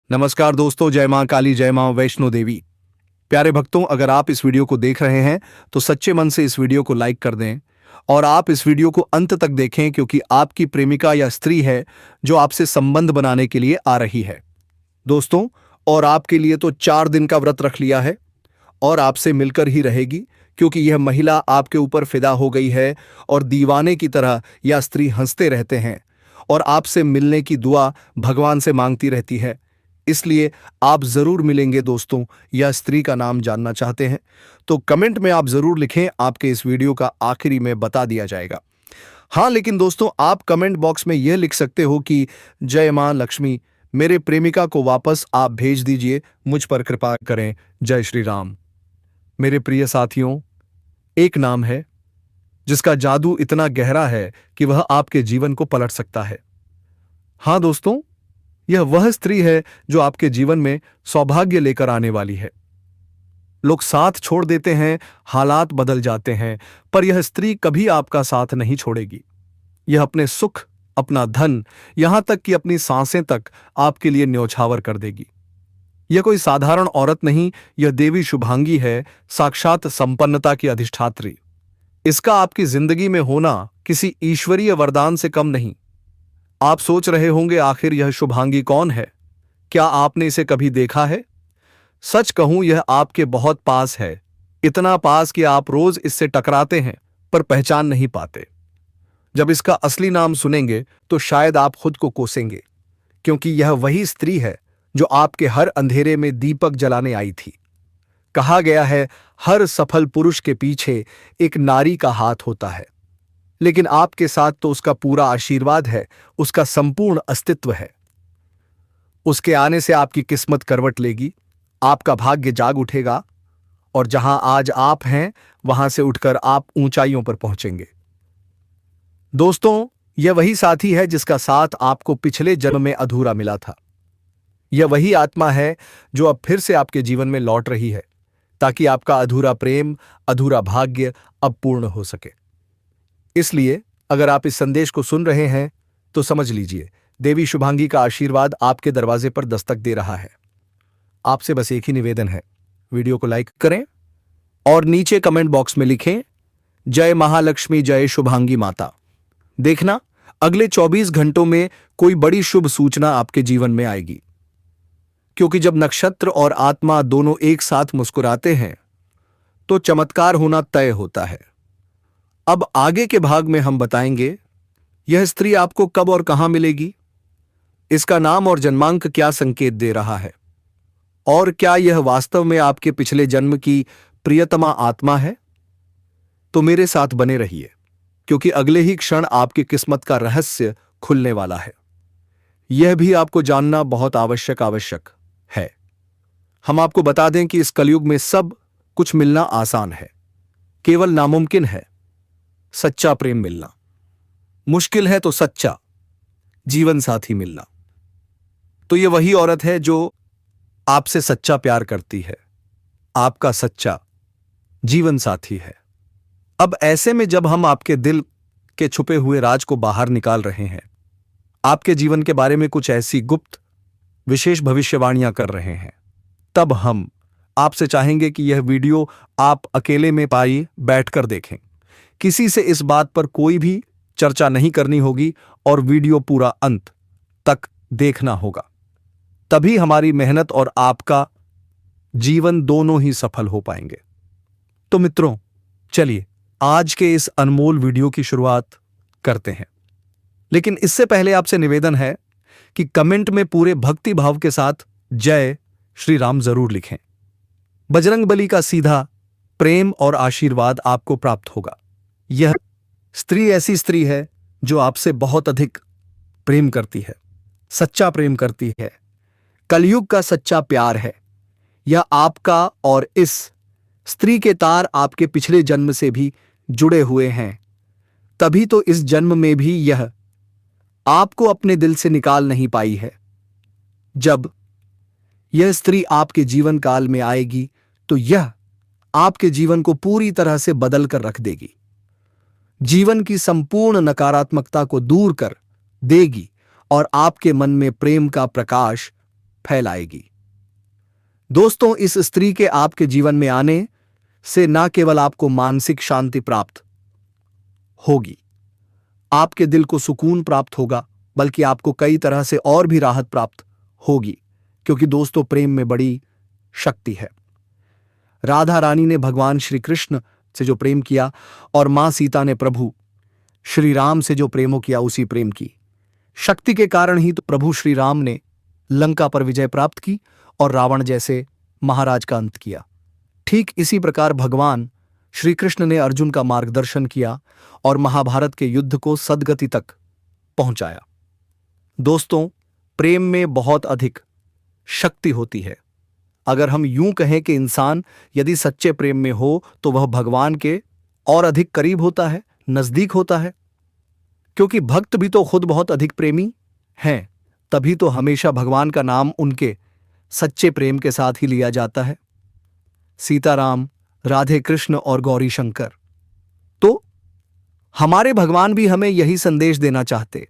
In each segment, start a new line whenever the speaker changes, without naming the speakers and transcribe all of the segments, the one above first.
नमस्कार दोस्तों, जय मां काली, जय मां वैष्णो देवी। प्यारे भक्तों, अगर आप इस वीडियो को देख रहे हैं तो सच्चे मन से इस वीडियो को लाइक कर दें और आप इस वीडियो को अंत तक देखें, क्योंकि आपकी प्रेमिका या स्त्री है जो आपसे संबंध बनाने के लिए आ रही है दोस्तों। और आपके लिए तो 4 दिन का व्रत रख लिया है और आपसे मिलकर ही रहेगी, क्योंकि यह महिला आपके ऊपर फिदा हो गई है और दीवाने की तरह यह स्त्री हंसते रहते हैं और आपसे मिलने की दुआ भगवान से मांगती रहती है। इसलिए आप जरूर मिलेंगे दोस्तों। यह स्त्री का नाम जानना चाहते हैं तो कमेंट में आप जरूर लिखें, आपके इस वीडियो का आखिरी में बता दिया जाएगा। हाँ, लेकिन दोस्तों आप कमेंट बॉक्स में यह लिख सकते हो कि जय मां लक्ष्मी, मेरे प्रेमिका को वापस आप भेज दीजिए, मुझ पर कृपा करें, जय श्री राम। मेरे प्रिय साथियों, एक नाम है जिसका जादू इतना गहरा है कि वह आपके जीवन को पलट सकता है। हाँ दोस्तों, यह वह स्त्री है जो आपके जीवन में सौभाग्य लेकर आने वाली है। लोग साथ छोड़ देते हैं, हालात बदल जाते हैं, पर यह स्त्री कभी आपका साथ नहीं छोड़ेगी। यह अपने सुख, अपना धन, यहां तक कि अपनी सांसें तक आपके लिए न्यौछावर कर देगी। यह कोई साधारण औरत नहीं, यह देवी शुभांगी है, साक्षात संपन्नता की अधिष्ठात्री। इसका आपकी जिंदगी में होना किसी ईश्वरीय वरदान से कम नहीं। आप सोच रहे होंगे, आखिर यह शुभांगी कौन है? क्या आपने इसे कभी देखा है? सच कहूं, यह आपके बहुत पास है, इतना पास कि आप रोज इससे टकराते हैं पर पहचान नहीं पाते। जब इसका असली नाम सुनेंगे तो शायद आप खुद को कोसेंगे, क्योंकि यह वही स्त्री है जो आपके हर अंधेरे में दीपक जलाने आई थी। कहा गया है, हर सफल पुरुष के पीछे एक नारी का हाथ होता है, लेकिन आपके साथ तो उसका पूरा आशीर्वाद है, उसका संपूर्ण अस्तित्व है। उसके आने से आपकी किस्मत करवट लेगी, आपका भाग्य जाग उठेगा और जहां आज आप हैं वहां से उठकर आप ऊंचाइयों पर पहुंचेंगे। दोस्तों, यह वही साथी है जिसका साथ आपको पिछले जन्म में अधूरा मिला था। यह वही आत्मा है जो अब फिर से आपके जीवन में लौट रही है, ताकि आपका अधूरा प्रेम, अधूरा भाग्य अब पूर्ण हो सके। इसलिए अगर आप इस संदेश को सुन रहे हैं तो समझ लीजिए, देवी शुभांगी का आशीर्वाद आपके दरवाजे पर दस्तक दे रहा है। आपसे बस एक ही निवेदन है, वीडियो को लाइक करें और नीचे कमेंट बॉक्स में लिखें, जय महालक्ष्मी, जय शुभांगी माता। देखना, अगले 24 घंटों में कोई बड़ी शुभ सूचना आपके जीवन में आएगी, क्योंकि जब नक्षत्र और आत्मा दोनों एक साथ मुस्कुराते हैं तो चमत्कार होना तय होता है। अब आगे के भाग में हम बताएंगे यह स्त्री आपको कब और कहां मिलेगी, इसका नाम और जन्मांक क्या संकेत दे रहा है, और क्या यह वास्तव में आपके पिछले जन्म की प्रियतमा आत्मा है। तो मेरे साथ बने रहिए, क्योंकि अगले ही क्षण आपकी किस्मत का रहस्य खुलने वाला है। यह भी आपको जानना बहुत आवश्यक है। हम आपको बता दें कि इस कलयुग में सब कुछ मिलना आसान है, केवल नामुमकिन है सच्चा प्रेम मिलना। मुश्किल है तो सच्चा जीवन साथी मिलना। तो ये वही औरत है जो आपसे सच्चा प्यार करती है, आपका सच्चा जीवन साथी है। अब ऐसे में जब हम आपके दिल के छुपे हुए राज को बाहर निकाल रहे हैं, आपके जीवन के बारे में कुछ ऐसी गुप्त विशेष भविष्यवाणियां कर रहे हैं, तब हम आपसे चाहेंगे कि यह वीडियो आप अकेले में पाई बैठकर देखें। किसी से इस बात पर कोई भी चर्चा नहीं करनी होगी और वीडियो पूरा अंत तक देखना होगा। तभी हमारी मेहनत और आपका जीवन दोनों ही सफल हो पाएंगे। तो मित्रों, चलिए आज के इस अनमोल वीडियो की शुरुआत करते हैं। लेकिन इससे पहले आपसे निवेदन है कि कमेंट में पूरे भक्ति भाव के साथ जय श्री राम जरूर लिखें। बजरंगबली का सीधा प्रेम और आशीर्वाद आपको प्राप्त होगा। यह स्त्री ऐसी स्त्री है जो आपसे बहुत अधिक प्रेम करती है, सच्चा प्रेम करती है, कलयुग का सच्चा प्यार है। यह आपका और इस स्त्री के तार आपके पिछले जन्म से भी जुड़े हुए हैं, तभी तो इस जन्म में भी यह आपको अपने दिल से निकाल नहीं पाई है। जब यह स्त्री आपके जीवन काल में आएगी तो यह आपके जीवन को पूरी तरह से बदल कर रख देगी, जीवन की संपूर्ण नकारात्मकता को दूर कर देगी और आपके मन में प्रेम का प्रकाश फैलाएगी। दोस्तों, इस स्त्री के आपके जीवन में आने से न केवल आपको मानसिक शांति प्राप्त होगी, आपके दिल को सुकून प्राप्त होगा, बल्कि आपको कई तरह से और भी राहत प्राप्त होगी, क्योंकि दोस्तों प्रेम में बड़ी शक्ति है। राधा रानी ने भगवान श्री कृष्ण से जो प्रेम किया और मां सीता ने प्रभु श्री राम से जो प्रेमो किया, उसी प्रेम की शक्ति के कारण ही तो प्रभु श्री राम ने लंका पर विजय प्राप्त की और रावण जैसे महाराज का अंत किया। ठीक इसी प्रकार भगवान श्री कृष्ण ने अर्जुन का मार्गदर्शन किया और महाभारत के युद्ध को सद्गति तक पहुंचाया। दोस्तों, प्रेम में बहुत अधिक शक्ति होती है। अगर हम यूं कहें कि इंसान यदि सच्चे प्रेम में हो तो वह भगवान के और अधिक करीब होता है, नजदीक होता है, क्योंकि भक्त भी तो खुद बहुत अधिक प्रेमी हैं, तभी तो हमेशा भगवान का नाम उनके सच्चे प्रेम के साथ ही लिया जाता है। सीताराम, राधे कृष्ण और गौरी शंकर। तो हमारे भगवान भी हमें यही संदेश देना चाहते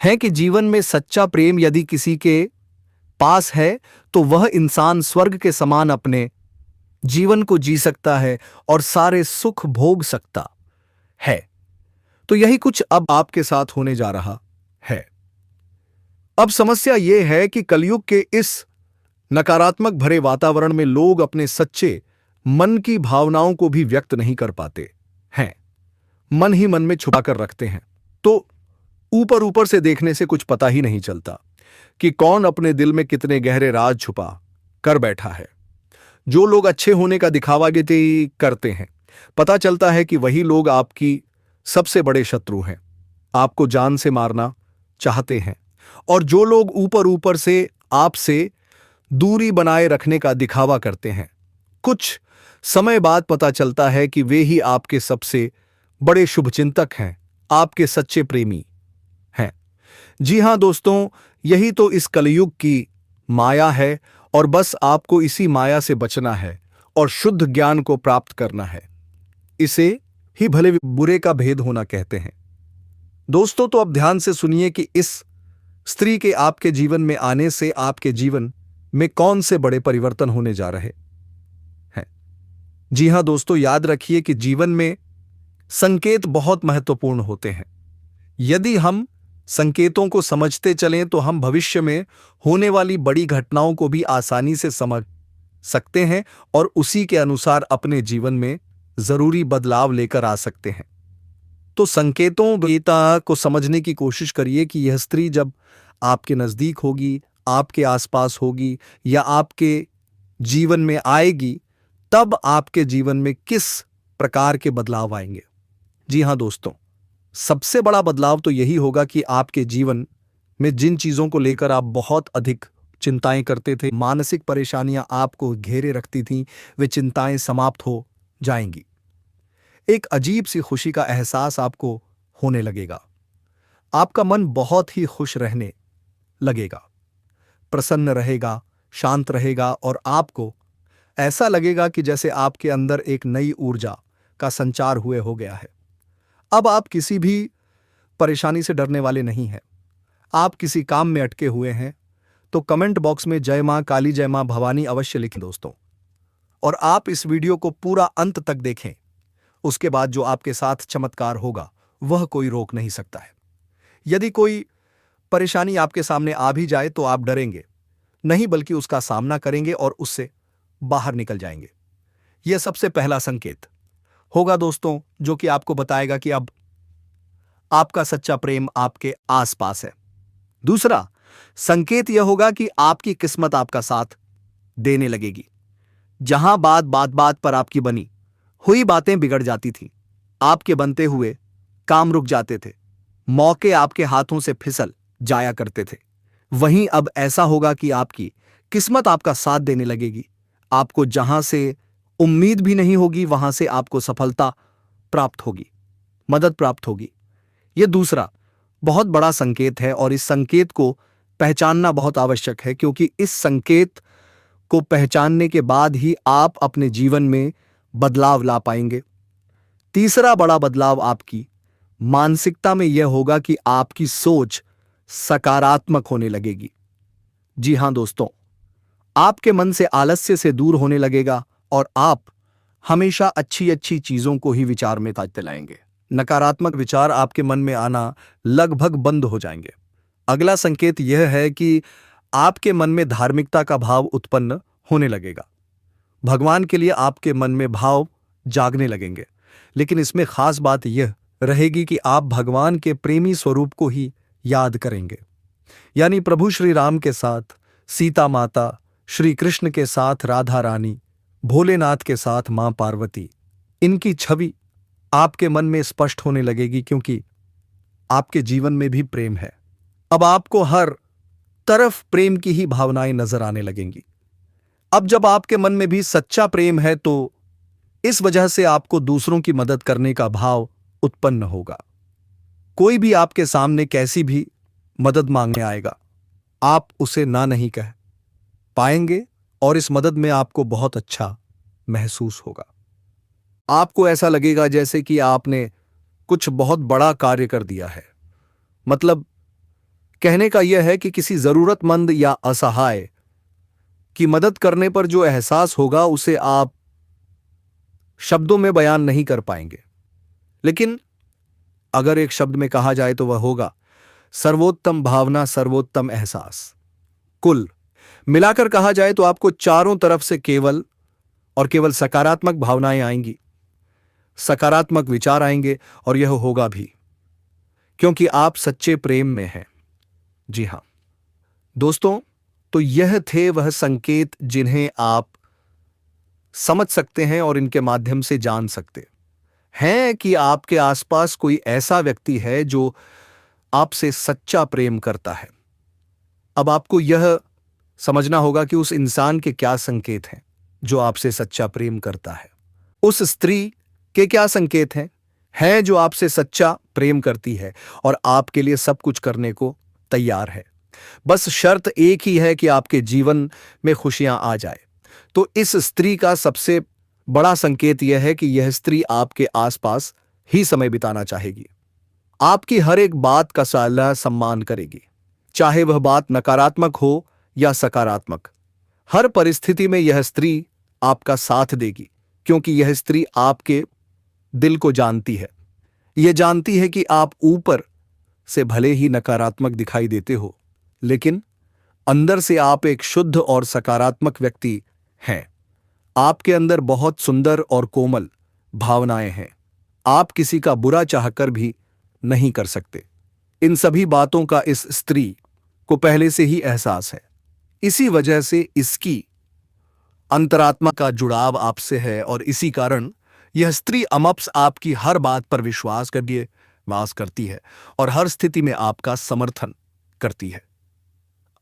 हैं कि जीवन में सच्चा प्रेम यदि किसी के पास है तो वह इंसान स्वर्ग के समान अपने जीवन को जी सकता है और सारे सुख भोग सकता है। तो यही कुछ अब आपके साथ होने जा रहा है। अब समस्या यह है कि कलयुग के इस नकारात्मक भरे वातावरण में लोग अपने सच्चे मन की भावनाओं को भी व्यक्त नहीं कर पाते हैं, मन ही मन में छुपा कर रखते हैं। तो ऊपर ऊपर से देखने से कुछ पता ही नहीं चलता कि कौन अपने दिल में कितने गहरे राज छुपा कर बैठा है। जो लोग अच्छे होने का दिखावा करते हैं, पता चलता है कि वही लोग आपकी सबसे बड़े शत्रु हैं, आपको जान से मारना चाहते हैं। और जो लोग ऊपर ऊपर से आपसे दूरी बनाए रखने का दिखावा करते हैं, कुछ समय बाद पता चलता है कि वे ही आपके सबसे बड़े शुभचिंतक हैं, आपके सच्चे प्रेमी हैं। जी हां दोस्तों, यही तो इस कलयुग की माया है और बस आपको इसी माया से बचना है और शुद्ध ज्ञान को प्राप्त करना है। इसे ही भले बुरे का भेद होना कहते हैं। दोस्तों, तो अब ध्यान से सुनिए कि इस स्त्री के आपके जीवन में आने से आपके जीवन में कौन से बड़े परिवर्तन होने जा रहे हैं। जी हां दोस्तों, याद रखिए कि जीवन में संकेत बहुत महत्वपूर्ण होते हैं। यदि हम संकेतों को समझते चलें तो हम भविष्य में होने वाली बड़ी घटनाओं को भी आसानी से समझ सकते हैं और उसी के अनुसार अपने जीवन में जरूरी बदलाव लेकर आ सकते हैं। तो संकेतों गीता को समझने की कोशिश करिए कि यह स्त्री जब आपके नजदीक होगी, आपके आसपास होगी या आपके जीवन में आएगी, तब आपके जीवन में किस प्रकार के बदलाव आएंगे। जी हां दोस्तों, सबसे बड़ा बदलाव तो यही होगा कि आपके जीवन में जिन चीजों को लेकर आप बहुत अधिक चिंताएं करते थे, मानसिक परेशानियां आपको घेरे रखती थीं, वे चिंताएं समाप्त हो जाएंगी। एक अजीब सी खुशी का एहसास आपको होने लगेगा। आपका मन बहुत ही खुश रहने लगेगा, प्रसन्न रहेगा, शांत रहेगा और आपको ऐसा लगेगा कि जैसे आपके अंदर एक नई ऊर्जा का संचार हुए हो गया है। अब आप किसी भी परेशानी से डरने वाले नहीं हैं। आप किसी काम में अटके हुए हैं तो कमेंट बॉक्स में जय मां काली, जय मां भवानी अवश्य लिखें दोस्तों। और आप इस वीडियो को पूरा अंत तक देखें, उसके बाद जो आपके साथ चमत्कार होगा वह कोई रोक नहीं सकता है। यदि कोई परेशानी आपके सामने आ भी जाए तो आप डरेंगे नहीं, बल्कि उसका सामना करेंगे और उससे बाहर निकल जाएंगे। यह सबसे पहला संकेत होगा दोस्तों, जो कि आपको बताएगा कि अब आपका सच्चा प्रेम आपके आसपास है। दूसरा संकेत यह होगा कि आपकी किस्मत आपका साथ देने लगेगी। जहां बात पर आपकी बनी हुई बातें बिगड़ जाती थी, आपके बनते हुए काम रुक जाते थे, मौके आपके हाथों से फिसल जाया करते थे, वहीं अब ऐसा होगा कि आपकी किस्मत आपका साथ देने लगेगी। आपको जहां से उम्मीद भी नहीं होगी वहां से आपको सफलता प्राप्त होगी, मदद प्राप्त होगी। यह दूसरा बहुत बड़ा संकेत है और इस संकेत को पहचानना बहुत आवश्यक है, क्योंकि इस संकेत को पहचानने के बाद ही आप अपने जीवन में बदलाव ला पाएंगे। तीसरा बड़ा बदलाव आपकी मानसिकता में यह होगा कि आपकी सोच सकारात्मक होने लगेगी। जी हाँ दोस्तों, आपके मन से आलस्य से दूर होने लगेगा और आप हमेशा अच्छी अच्छी चीजों को ही विचार में ताजते लाएंगे। नकारात्मक विचार आपके मन में आना लगभग बंद हो जाएंगे। अगला संकेत यह है कि आपके मन में धार्मिकता का भाव उत्पन्न होने लगेगा। भगवान के लिए आपके मन में भाव जागने लगेंगे। लेकिन इसमें खास बात यह रहेगी कि आप भगवान के प्रेमी स्वरूप को ही याद करेंगे, यानी प्रभु श्री राम के साथ सीता माता, श्री कृष्ण के साथ राधा रानी, भोलेनाथ के साथ मां पार्वती, इनकी छवि आपके मन में स्पष्ट होने लगेगी, क्योंकि आपके जीवन में भी प्रेम है। अब आपको हर तरफ प्रेम की ही भावनाएं नजर आने लगेंगी। अब जब आपके मन में भी सच्चा प्रेम है तो इस वजह से आपको दूसरों की मदद करने का भाव उत्पन्न होगा। कोई भी आपके सामने कैसी भी मदद मांगने आएगा, आप उसे ना नहीं कह पाएंगे और इस मदद में आपको बहुत अच्छा महसूस होगा। आपको ऐसा लगेगा जैसे कि आपने कुछ बहुत बड़ा कार्य कर दिया है। मतलब कहने का यह है कि किसी जरूरतमंद या असहाय की मदद करने पर जो एहसास होगा उसे आप शब्दों में बयान नहीं कर पाएंगे। लेकिन अगर एक शब्द में कहा जाए तो वह होगा सर्वोत्तम भावना, सर्वोत्तम एहसास। कुल मिलाकर कहा जाए तो आपको चारों तरफ से केवल और केवल सकारात्मक भावनाएं आएंगी, सकारात्मक विचार आएंगे, और यह होगा भी क्योंकि आप सच्चे प्रेम में हैं। जी हां दोस्तों, तो यह थे वह संकेत जिन्हें आप समझ सकते हैं और इनके माध्यम से जान सकते हैं कि आपके आसपास कोई ऐसा व्यक्ति है जो आपसे सच्चा प्रेम करता है। अब आपको यह समझना होगा कि उस इंसान के क्या संकेत हैं जो आपसे सच्चा प्रेम करता है। उस स्त्री के क्या संकेत हैं जो आपसे सच्चा प्रेम करती है और आपके लिए सब कुछ करने को तैयार है। बस शर्त एक ही है कि आपके जीवन में खुशियां आ जाए। तो इस स्त्री का सबसे बड़ा संकेत यह है कि यह स्त्री आपके आसपास ही समय बिताना चाहेगी, आपकी हर एक बात का सलाह सम्मान करेगी, चाहे वह बात नकारात्मक हो या सकारात्मक। हर परिस्थिति में यह स्त्री आपका साथ देगी, क्योंकि यह स्त्री आपके दिल को जानती है। यह जानती है कि आप ऊपर से भले ही नकारात्मक दिखाई देते हो, लेकिन अंदर से आप एक शुद्ध और सकारात्मक व्यक्ति हैं। आपके अंदर बहुत सुंदर और कोमल भावनाएं हैं। आप किसी का बुरा चाहकर भी नहीं कर सकते। इन सभी बातों का इस स्त्री को पहले से ही एहसास है। इसी वजह से इसकी अंतरात्मा का जुड़ाव आपसे है और इसी कारण यह स्त्री अमप्स आपकी हर बात पर विश्वास करती है और हर स्थिति में आपका समर्थन करती है।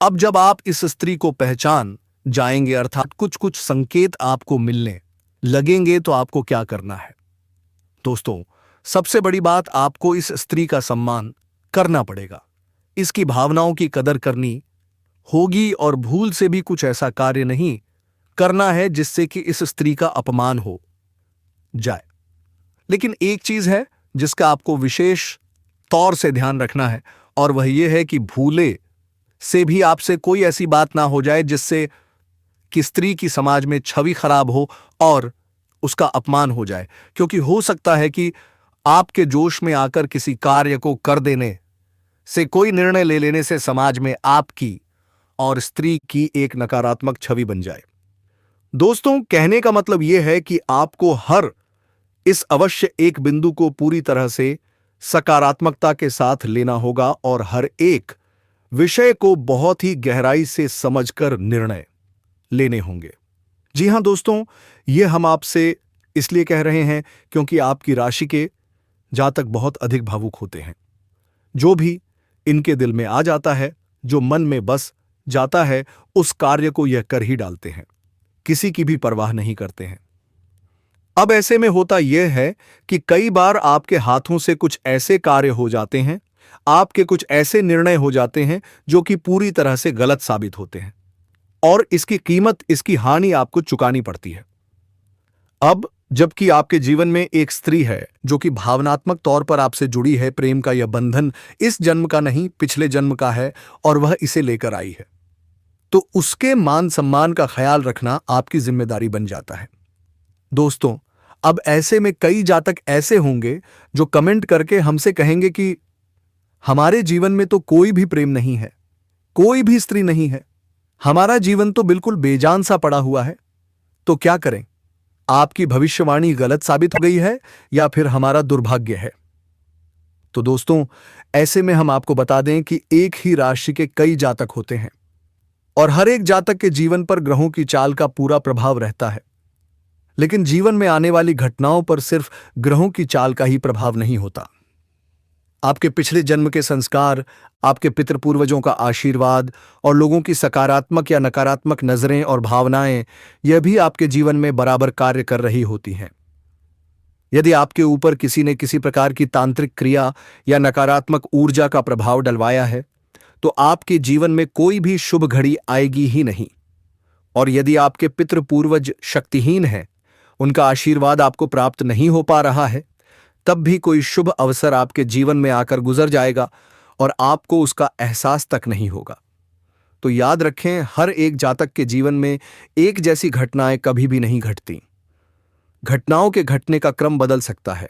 अब जब आप इस स्त्री को पहचान जाएंगे, अर्थात कुछ कुछ संकेत आपको मिलने लगेंगे, तो आपको क्या करना है दोस्तों? सबसे बड़ी बात, आपको इस स्त्री का सम्मान करना पड़ेगा, इसकी भावनाओं की कदर करनी होगी और भूल से भी कुछ ऐसा कार्य नहीं करना है जिससे कि इस स्त्री का अपमान हो जाए। लेकिन एक चीज है जिसका आपको विशेष तौर से ध्यान रखना है, और वह यह है कि भूले से भी आपसे कोई ऐसी बात ना हो जाए जिससे कि स्त्री की समाज में छवि खराब हो और उसका अपमान हो जाए। क्योंकि हो सकता है कि आपके जोश में आकर किसी कार्य को कर देने से, कोई निर्णय ले लेने से समाज में आपकी और स्त्री की एक नकारात्मक छवि बन जाए। दोस्तों, कहने का मतलब यह है कि आपको हर इस अवश्य एक बिंदु को पूरी तरह से सकारात्मकता के साथ लेना होगा और हर एक विषय को बहुत ही गहराई से समझकर निर्णय लेने होंगे। जी हां दोस्तों, यह हम आपसे इसलिए कह रहे हैं क्योंकि आपकी राशि के जातक बहुत अधिक भावुक होते हैं। जो भी इनके दिल में आ जाता है, जो मन में बस जाता है, उस कार्य को यह कर ही डालते हैं, किसी की भी परवाह नहीं करते हैं। अब ऐसे में होता यह है कि कई बार आपके हाथों से कुछ ऐसे कार्य हो जाते हैं, आपके कुछ ऐसे निर्णय हो जाते हैं जो कि पूरी तरह से गलत साबित होते हैं और इसकी कीमत, इसकी हानि आपको चुकानी पड़ती है। अब जबकि आपके जीवन में एक स्त्री है जो कि भावनात्मक तौर पर आपसे जुड़ी है, प्रेम का यह बंधन इस जन्म का नहीं, पिछले जन्म का है और वह इसे लेकर आई है। तो उसके मान सम्मान का ख्याल रखना आपकी जिम्मेदारी बन जाता है। दोस्तों, अब ऐसे में कई जातक ऐसे होंगे जो कमेंट करके हमसे कहेंगे कि हमारे जीवन में तो कोई भी प्रेम नहीं है, कोई भी स्त्री नहीं है, हमारा जीवन तो बिल्कुल बेजान सा पड़ा हुआ है। तो क्या करें? आपकी भविष्यवाणी गलत साबित हो गई है या फिर हमारा दुर्भाग्य है? तो दोस्तों, ऐसे में हम आपको बता दें कि एक ही राशि के कई जातक होते हैं और हर एक जातक के जीवन पर ग्रहों की चाल का पूरा प्रभाव रहता है। लेकिन जीवन में आने वाली घटनाओं पर सिर्फ ग्रहों की चाल का ही प्रभाव नहीं होता। आपके पिछले जन्म के संस्कार, आपके पितृपूर्वजों का आशीर्वाद और लोगों की सकारात्मक या नकारात्मक नजरें और भावनाएं, यह भी आपके जीवन में बराबर कार्य कर रही होती हैं। यदि आपके ऊपर किसी ने किसी प्रकार की तांत्रिक क्रिया या नकारात्मक ऊर्जा का प्रभाव डलवाया है, तो आपके जीवन में कोई भी शुभ घड़ी आएगी ही नहीं। और यदि आपके पितृपूर्वज शक्तिहीन हैं, उनका आशीर्वाद आपको प्राप्त नहीं हो पा रहा है, तब भी कोई शुभ अवसर आपके जीवन में आकर गुजर जाएगा और आपको उसका एहसास तक नहीं होगा। तो याद रखें, हर एक जातक के जीवन में एक जैसी घटनाएं कभी भी नहीं घटती। घटनाओं के घटने का क्रम बदल सकता है,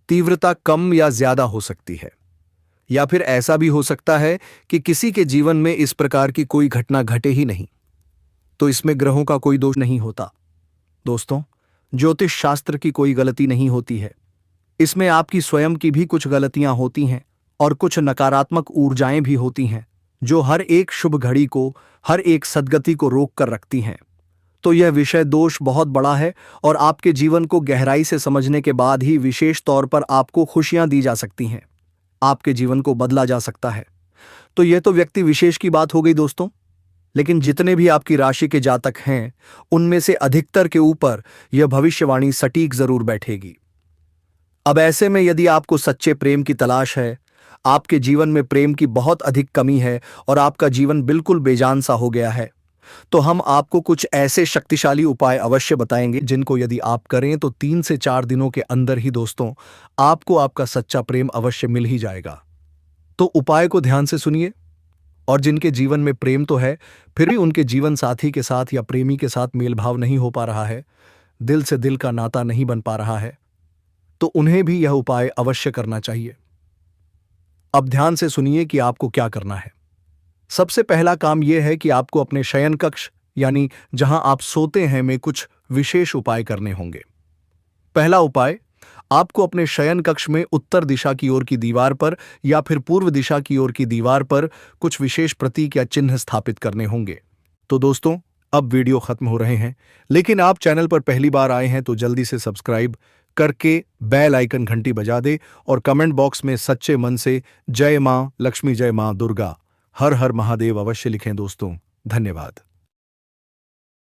तीव्रता कम या ज्यादा हो सकती है, या फिर ऐसा भी हो सकता है कि किसी के जीवन में इस प्रकार की कोई घटना घटे ही नहीं। तो इसमें ग्रहों का कोई दोष नहीं होता। दोस्तों, ज्योतिष शास्त्र की कोई गलती नहीं होती है, इसमें आपकी स्वयं की भी कुछ गलतियां होती हैं और कुछ नकारात्मक ऊर्जाएं भी होती हैं जो हर एक शुभ घड़ी को, हर एक सद्गति को रोक कर रखती हैं। तो यह विषय दोष बहुत बड़ा है और आपके जीवन को गहराई से समझने के बाद ही विशेष तौर पर आपको खुशियां दी जा सकती हैं, आपके जीवन को बदला जा सकता है। तो यह तो व्यक्ति विशेष की बात हो गई दोस्तों, लेकिन जितने भी आपकी राशि के जातक हैं, उनमें से अधिकतर के ऊपर यह भविष्यवाणी सटीक जरूर बैठेगी। अब ऐसे में यदि आपको सच्चे प्रेम की तलाश है, आपके जीवन में प्रेम की बहुत अधिक कमी है और आपका जीवन बिल्कुल बेजान सा हो गया है, तो हम आपको कुछ ऐसे शक्तिशाली उपाय अवश्य बताएंगे जिनको यदि आप करें तो 3 से 4 दिनों के अंदर ही दोस्तों आपको आपका सच्चा प्रेम अवश्य मिल ही जाएगा। तो उपाय को ध्यान से सुनिए, और जिनके जीवन में प्रेम तो है फिर भी उनके जीवन साथी के साथ या प्रेमी के साथ मेलभाव नहीं हो पा रहा है, दिल से दिल का नाता नहीं बन पा रहा है, तो उन्हें भी यह उपाय अवश्य करना चाहिए। अब ध्यान से सुनिए कि आपको क्या करना है। सबसे पहला काम यह है कि आपको अपने शयन कक्ष यानी जहां आप सोते हैं में कुछ विशेष उपाय करने होंगे। पहला उपाय, आपको अपने शयन कक्ष में उत्तर दिशा की ओर की दीवार पर या फिर पूर्व दिशा की ओर की दीवार पर कुछ विशेष प्रतीक या चिन्ह स्थापित करने होंगे। तो दोस्तों, अब वीडियो खत्म हो रहे हैं, लेकिन आप चैनल पर पहली बार आए हैं तो जल्दी से सब्सक्राइब करके बेल आइकन घंटी बजा दे और कमेंट बॉक्स में सच्चे मन से जय मां लक्ष्मी, जय मां दुर्गा, हर हर महादेव अवश्य लिखें दोस्तों। धन्यवाद।